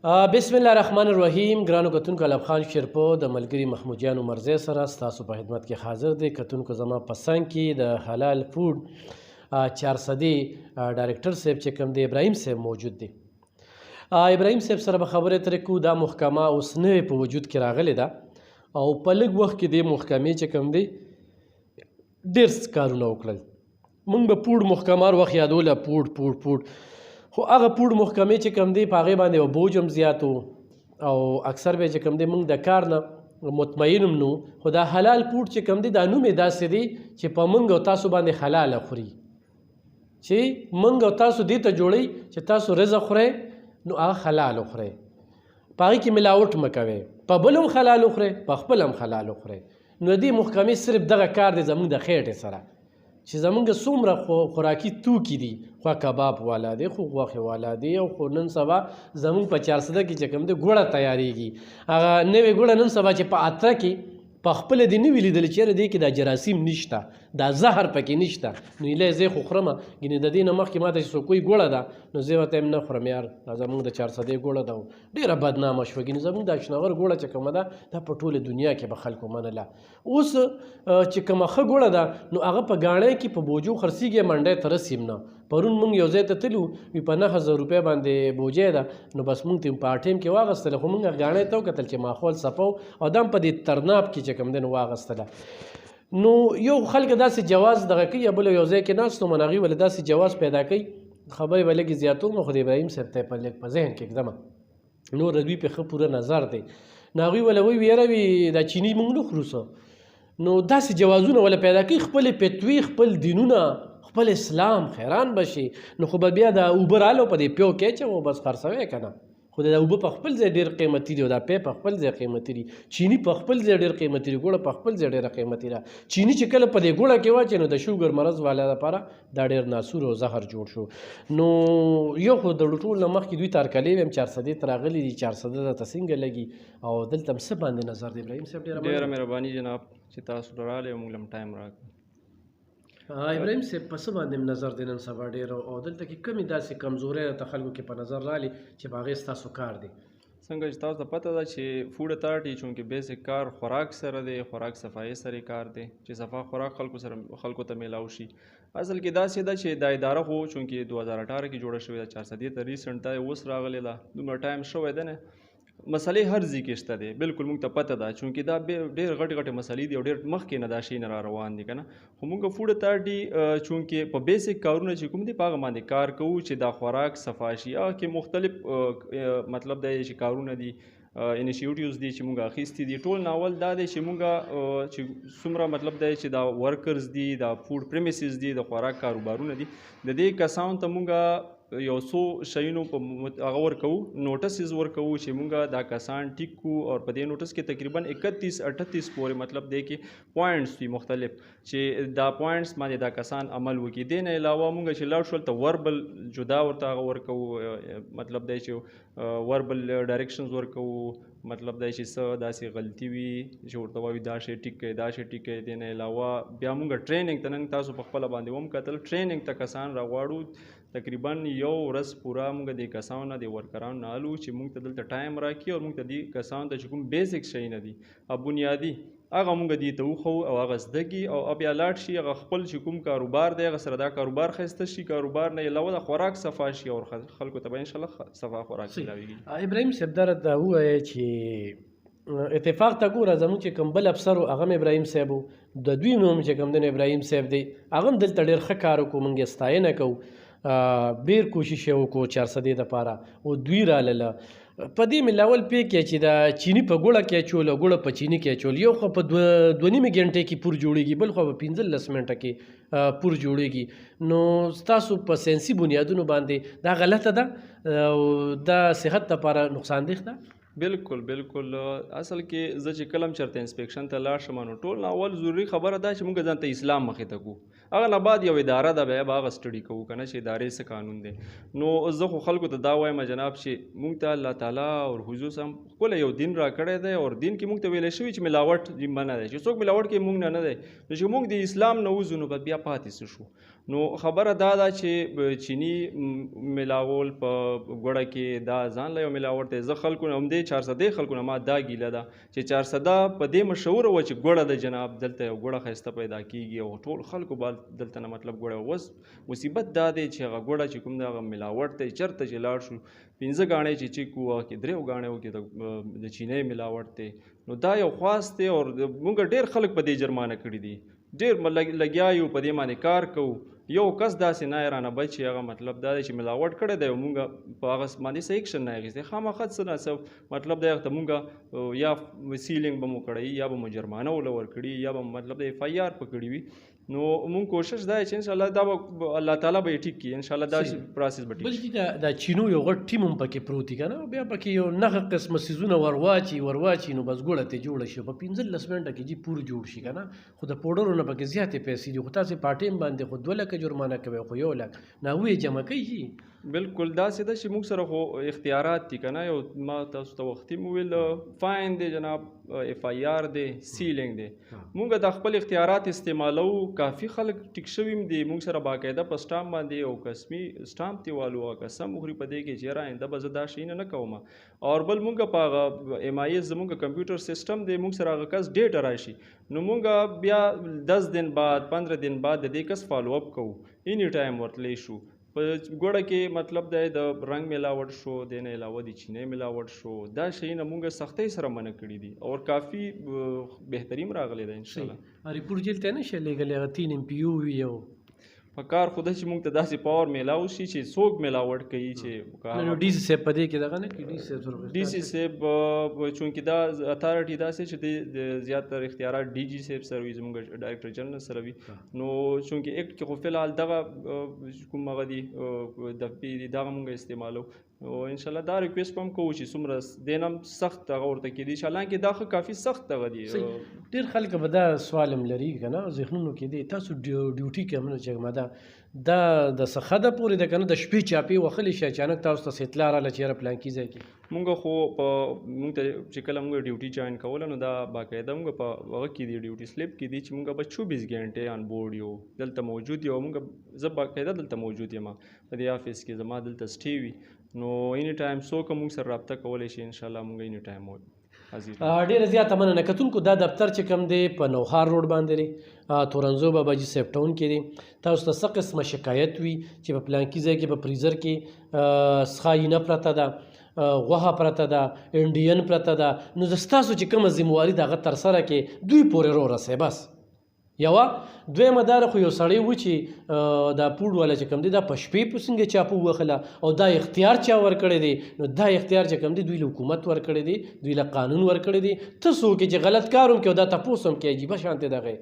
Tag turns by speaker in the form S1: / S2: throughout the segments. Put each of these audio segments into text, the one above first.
S1: بسم الله الرحمن الرحیم. ګرانو کتونکو، الف خان شیرپو د ملګري محمودجان عمرزی سره ستاسو په خدمت کې حاضر دی. کتونکو، زما په څنګ کې د حلال فوډ 400 ډایرکټر صاحب چې کوم دی، ابراهیم صاحب موجود دی. ابراهیم صاحب سره به خبرې ترې کوو. دا محکمه اوس نوې په وجود کې راغلې ده او په لږ وخت کې دې محکمې چې کوم دی ډېر کارونه وکړل. موږ به پوډ محکمه هر وخت یادوله، پوډ خو هغه پوډ محکمې چې کوم دی په هغې باندې به بوج هم زیات او اکثر به چې کوم دی موږ د کار نه مطمئن هم نو. خو دا حلال پوډ چې کوم دی دا نوم یې داسې دی چې په موږ او تاسو باندې حلاله خوري، چې موږ او تاسو دې ته جوړوي چې تاسو رزق خورئ نو هغه حلال وخورئ، په هغې کې ملاوټ مه کوئ، په بل هم حلال وخورئ، په خپل هم حلال وخورئ. نو دې محکمې صرف دغه کار دی زموږ د خېټې سره چې زمونږ څومره خوراکي توکي دي، خو کباب والا دی، خو غوښې والا دی، او خو نن سبا زمونږ په 400 کې چې کوم دی ګوړه تیارېږي. هغه نوې ګوړه نن سبا چې په اتره کې په خپله دې نه وي لیدلی چېرې دی کې دا جراثیم نشته، دا زهر پکې نشته. نو ایله زه خو خورمه، ګینې د دې نه مخکې ماته چې څوک وایي ګوړه ده نو زه ورته یم نه خورم یار، دا زمونږ د 400 ګوړه ده، ډېره بدنامه شوه. ګینې زمونږ دا شناغر ګوړه چې کومه ده دا په ټوله دنیا کې به خلکو منله. اوس چې کومه ښه ګوړه ده نو هغه په ګاڼۍ کې په بوجو خرڅېږي، منډی ته رسیم نه. پرون موږ یو ځای ته تللو، وي په 9000 روپۍ باندې بوجۍ ده، نو بس موږ ته په ټیم کې واغېستله، خو موږ ګاڼۍ ته وکتل چې ماحول صفه او دا هم په دې ترناب کې چې کوم دی نو واغېستله. نو یو خلک داسې جواز دغه کوي، یا بل یو ځای کې ناست وم، هغوی ولې داسې جواز پیدا کوي، خبرې به لږې زیاتوم، خو د ابراهیم صاحب ته یې په لږ په ذهن کې ږدمه، نور د دوی پې ښه پوره نظر دی. نو هغوی ولې وایي یاره وي دا چیني موږ نه خورو څه. نو داسې جوازونه ولې پیدا کوي، خپلې فتوی، خپل دینونه، خپل اسلام خیران بشي. نو خو به بیا د اوبه راله په دې پیو کې اچوو، بس خرڅوی که نه. خو د اوبه په خپل ځای ډېر قیمتي دي او دا پی په خپل ځای قیمتي دي، چیني په خپل ځای ډېر قیمتي دي، ګوړه په خپل ځای ډېره قیمتي ده. چیني چې کله په دې ګوړه کې واچوي نو د شوګر مرض والا لپاره دا ډېر ناسور او زهر جوړ شو. نو یو خو د ټول نه مخکې دوی تارکلې ویم 400 ته راغلي دي، 400 درته څنګه لګي او دلته هم څه باندې نظر دی ابراهیم صاحب؟
S2: ډېره مهرباني جناب چې تاسو راغلئ او موږ له هم ټایم راکړو.
S1: ابراهیم صاحب په څه باندې نظر دی نن سبا ډېر، او دلته کې کومې داسې کمزورۍ راته خلکو کې په نظر رالي چې په هغې ستاسو کار دی؟
S2: څنګه چې تاسو ته پته ده چې فوډ اتارټي چونکې بیسک کار خوراک سره دی، خوراک صفایي سره کار دی چې صفا خوراک خلکو ته میلاو شي. اصل کې داسې ده چې دا اداره خو چونکې 2018 کې جوړه شوې ده، 400 ته ریسنټ ده، اوس راغلې ده، دومره ټایم شوی ده نه. مسلې هر ځای کې شته دی، بالکل موږ ته پته ده، چونکې دا ډېر غټې مسلې دي او ډېر مخکې نه دا شی نه را روان دي که نه. خو موږ فوډ اتارټي چونکې په بیسک کارونه چې کوم دي په هغه باندې کار کوو چې دا خوراک صفا شي. هغه کې مختلف مطلب دی چې کارونه دي، انیشیټیوز دي چې موږ اخیستي دي. ټول ناول دا دی چې موږ چې څومره مطلب دی چې دا ورکرز دي، دا فوډ پریمیسز دي، د خوراک کاروبارونه دي، د دې کسانو ته موږ یو څو شیونو په هغه ورکوو، نوټسز ورکوو چې موږ دا کسان ټیک کړو، او په دې نوټس کې تقریبا 31-38 پورې مطلب دی کې پوائنټس وي مختلف، چې دا پوائنټس باندې دا کسان عمل وکړي. دې نه علاوه موږ چې لاړ شول ته وربل جدا ورته هغه ورکوو، مطلب دی چې وربل ډایرکشنز ورکوو، مطلب دی چې څه داسې غلطي وي چې ورته وایو دا شی ټیک کړئ، دا شی ټیک کړئ. دې نه علاوه بیا موږ ټریننګ ته نن تاسو په خپله باندې هم کتل، ټریننګ ته کسان راغواړو. تقریبا یو ورځ پوره موږ د کسانو نه د ورکرانو نه الو چې موږ ته دلته ټایم راکړي، او موږ ته دې کسانو ته چې کوم بیسک شی نه دي او بنیادي هغه موږ دې ته وښو او هغه زده کړي، او بیا لاړ شي هغه خپل چې کوم کاروبار دی هغه سره دا کاروبار ښایسته شي، کاروبار نه علاوه د خوراک صفا شي او خلکو ته به انشاءالله صفا خوراک ملاویږي.
S1: ابراهیم صاحب دا راته ووایه چې اتفاق ته ګوره زموږ چې کوم بل افسر و هغه هم ابراهیم صاحب و، د دوی نوم چې کوم دی ابراهیم صاحب دی، هغه هم دلته ډېر ښه کار وکړو، موږ یې ستاینه کوو، ډېر کوشش یې وکړو 400 دپاره، او دوی رالله. په دې مې لاول پې کې چې دا چیني په ګوړه کې اچول او ګوړه په چیني کې اچول، یو خو په 2.5 غنټې کې پور جوړېږي، بل خو په 15 منټه کې پور جوړېږي. نو ستاسو په ساینسي بنیادونو باندې دا غلطه ده او دا صحت دپاره نقصان دیخ ده؟
S2: بالکل بالکل. اصل کې زه چې کلم چرته انسپیکشن ته لاړ شم نو ټول اول ضروري خبره ده چې موږ ځان ته اسلام مخې ته کوو، هغه نه بعد یو اداره ده بیا به هغه سټډي کوو که نه چې ادارې څه قانون دی. نو زه خو خلکو ته دا وایم جناب چې موږ ته الله تعالی او حضور سم ښکلی یو دین را کړی دی، او دین کې موږ ته ویلی شوي چې ملاوټ منع دی، چې څوک ملاوټ کوي موږ نه دی. نو چې موږ د اسلام نه وځو نو بیا پاتې څه شو؟ نو خبره دا ده چې چینی ملاول په ګوړه کې دا ځان له یو ملاوټ دی. زه خلکو نه همدې 400 خلکو نه ما دا ګیله ده چې 400 په دې مشهوره وه چې ګوړه د جناب دلته یو ګوړه ښایسته پیدا کېږي او ټول خلکو به دلته نه مطلب ګوړه. اوس مصیبت دا دی چې هغه ګوړه چې کوم دی هغه ملاوټ دی چېرته چې لاړ شو 15 ګاڼې چې چیک وو هغه کې 3 ګاڼې وکې د چینی ملاوټ دی. نو دا یو خواست دی او موږ ډېر خلک په دې جرمانه کړي دي، ډېر لګیا یو په دې باندې کار کوو. یو کس داسې نه رانه بچ چې هغه مطلب دا دی چې ملاوټ کړی دی او مونږ په هغه باندې څه ایکشن نه اخیستی. خامخا څه نه څه مطلب دی هغه ته مونږ یا سیلینګ به مو کړی یا به مو جرمانه وله ورکړي یا به مطلب د اف آی آر پکړي وي. نو مونږ کوشش دا چې انشاءالله دا به الله تعالی به یې ټیک کړي، انشاءالله دا پروسس به ټیک شي.
S1: بلکې دا چینو یو غټ ټیم هم پکې پروت دی که نه، بیا پکې یو نهه قسمه څیزونه ورواچي نو بس ګوړه ترې جوړه شي، په 15 منټه کې جي پور جوړ شي که نه. خو د پوډرو نه پکې زیاتې پیسې دي، خو تاسې په ټیم باندې خو 2 لکه جرمانه کوي خو 1 لک ناوې جمع کوي.
S2: بالکل داسې ده چې موږ سره خو اختیارات دي که نه. یو ما تاسو ته وختي مو ویل فاین دی جناب، اف آی آر دی، سیلینګ دی. مونږ د خپل اختیارات استعمالو، کافي خلک ټیک شوي هم دي مونږ سره باقاعده په سټامپ باندې یو قسمي سټامپ دی والو او قسم وخوري په دې کې چې یاره آینده به زه دا شی نه کوم. او بل مونږ په هغه ایم آی ایس زمونږ کمپیوټر سیسټم دی، مونږ سره هغه کس ډیټا راشي نو مونږ بیا 10 دن بعد 15 دن بعد د دې کس فالو اپ کوو، اینی ټایم ورتلی شو. په ګوړه کې مطلب دی د رنګ ملاوټ شو، د نه علاوه د چینی ملاوټ شو، دا شیونه مونږ سختۍ سره منع کړي دي او کافي بهترین راغلی دی انشاءالله.
S1: ریپورټ جیل ته نشي لېږلی، هغه 3 MPU وي یو
S2: په کار خو ده چې مونږ ته داسې پاور میلاو شي چې څوک میلاوټ کوي چې
S1: ډي سی صاحب په دې کې دغه نه کړي.
S2: ډي سی صاحب چونکې دا اتھارټي داسې چې د زیاتره اختیارات ډي جي صاحب سره وي، زموږ ډایرکټر جنرال سره وي. نو چونکې ایکټ کې خو فلحال دغه کوم هغه دي دفعې دي دغه مونږ استعمالو. او انشاءالله دا ریکویسټ هم کوو چې څومره دی نه سخت هغه ورته کېدی شي، حالانکې دا خو کافي سخت دغه دي.
S1: ډېر خلک به دا سوال هم لري که نه ذهنونو کې دی تاسو ډیوټي کې همنه چې دا د څه خده پورې ده که نه د شپې چاپې وښلی شي اچانک تاسو ته اطلاع راغله چې یاره پلانکي ځای کې
S2: مونږ خو په مونږ ته چې کله مونږ ډیوټي جوین کوله نو دا باقاعده مونږ په هغه کې دي ډیوټي سلیپ کې دي چې مونږ به 24 ګنټې آن بورډ یو دلته موجود یو. مونږ زه باقاعده دلته موجود یم په دې آفس کې، زما دلته سټې وي نو اینی ټایم څوک مونږ سره رابطه کولی شي انشاءالله مونږ اینی ټایم
S1: ډېره زیاته مننه. کتونکو دا دفتر چې کوم دی په نوښار روډ باندې دی، تورنزو باباجي صاحب ټاون کې دی. تاسو ته څه قسمه شکایت وي چې په پلانکي ځای کې په فریزر کې څښاینه پرته ده، غوښه پرته ده، انډین پرته ده، نو زه ستاسو چې کومه ذمواري د هغه ترسره کې دوی پورې رورسئ. بس یوه دویمه دا خو یو سړی و چې دا پوډ والا چې کوم دی دا په شپې په څنګه چاپو ووښله او دا اختیار چا ورکړی دی، نو دا اختیار چې کوم دی دوی له حکومت ورکړی دی، دوی له قانون ورکړی دی. ته څوک چې غلط کار هم کوي او دا تپوس هم کوي عجیبه شانتې دغه.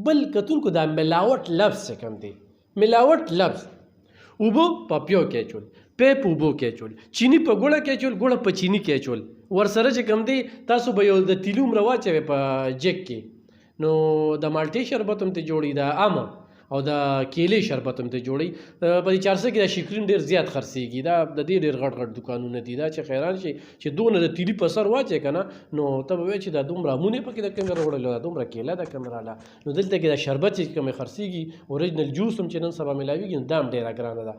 S1: بل کتونکو دا ملاوټ لفظ چې کوم دی، ملاوټ لفظ اوبو په پیو کې اچول، پی په اوبو کې اچول، چینی په ګوړه کې اچول، ګوړه په چینی کې اچول، ورسره چې کوم دی تاسو به یو د تیلو هم راواچوئ په جګ کې، نو د مالټې شربت هم ته جوړي، د آمه او د کیلې شربت هم ته جوړي. په دې 400 کې دا شکرین ډېر زیات خرڅېږي، دا د دې ډېر غټ غټ دکانونه دي. دا چې خیران شي چې دونه د تیلي په سر واچوې که نه نو ته به وایې چې دا دومره امونې پکې د کومې راوړلې، دا دومره کیله د کومې راله. نو دلته کې دا شربت چې کومې خرڅېږي اوریجنل جوس هم چې نن سبا میلاویږي نو دا هم ډېره ګرانه ده.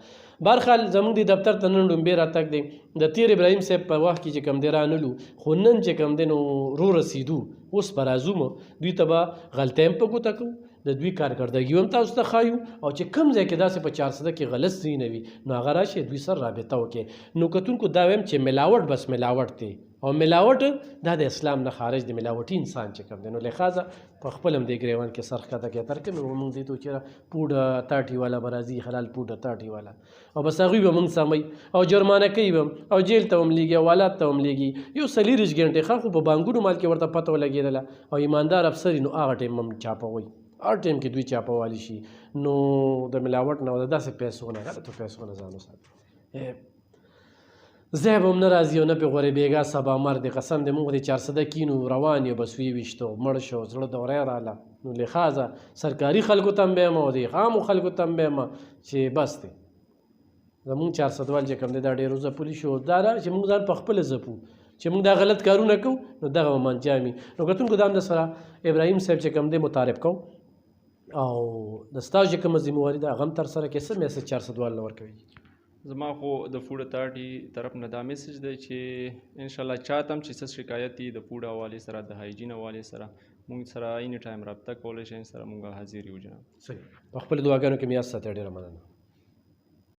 S1: بهرحال زموږ د دفتر ته نن ډومبې راتګ دی د تیر ابراهیم صاحب په وخت کې چې کوم دی رانلو، خو نن چې کوم دی نو رو رسېدو اوس به راځو دوی ته به غلطۍ هم په ګوته کوو، د دوی کارکردګي هم تاسو ته ښایو، او چې کوم ځای کې داسې په 400 کې غلط ځایونه وي نو هغه راشي دوی سره رابطه وکړي. نو کتونکو دا وایم چې ملاوټ بس ملاوټ دی او ملاوټ دا د اسلام نه خارج دی، ملاوټي انسان چې کوم دی نو لحاظه په خپل هم د ګریوان کې سر ښکته کې تر کومې موږ دې ته چې پوډ اتاټي والا به راځي، حلال پوډ اتاټي والا، او بس هغوی به موږ سموي او جرمانه کوي به او جیل ته هم لیږي او حالات ته هم لیږي. یو 40 ګنټې ښه خو په بانکونو مال کې ورته پته ولګېدله او ایماندار افسر نو هغه ټایم هم چاپوي، هر ټایم کې دوی چاپوالی شي. نو د ملاوټ نه او د داسې پیسو نه غلطو پیسو نه ځان وساتئ. ځای به هم نه راځي او نه پرې غورېبېږه، سبا مرد قسم دی موږ د 400 کینو روان یو بس ویشتو مړ شو زړه دوری راله. نو لحاظه سرکاري خلکو ته هم بیم او د عامو خلکو ته هم بیم چې بس دی زمونږ 400 وال چې کوم دی دا ډېر ځپلي شو، دا ده چې موږ ځان په خپله ځپو چې موږ دا غلط کارونه کوو نو دغه به منجامي. نو کتونکو دا هم د سره ابراهیم صاحب چې کوم دی متعارف کوو او د ستاسو چې کومه ذمهواري ده هغه هم ترسره کړئ. څه میسج 400 والا ورکوي؟
S2: زما خو د فوډ اتارټي طرف نه دا میسج دی چې انشاءالله چاته هم چې څه شکایت وي د فوډ حوالې سره د هایجین حوالې سره موږ سره اینی ټایم رابطه کولی شئ، سره موږ حاضر یو جناب.
S1: صحیح. په خپلو دعاګانو کې مې یاد ساتئ. ډېره مننه.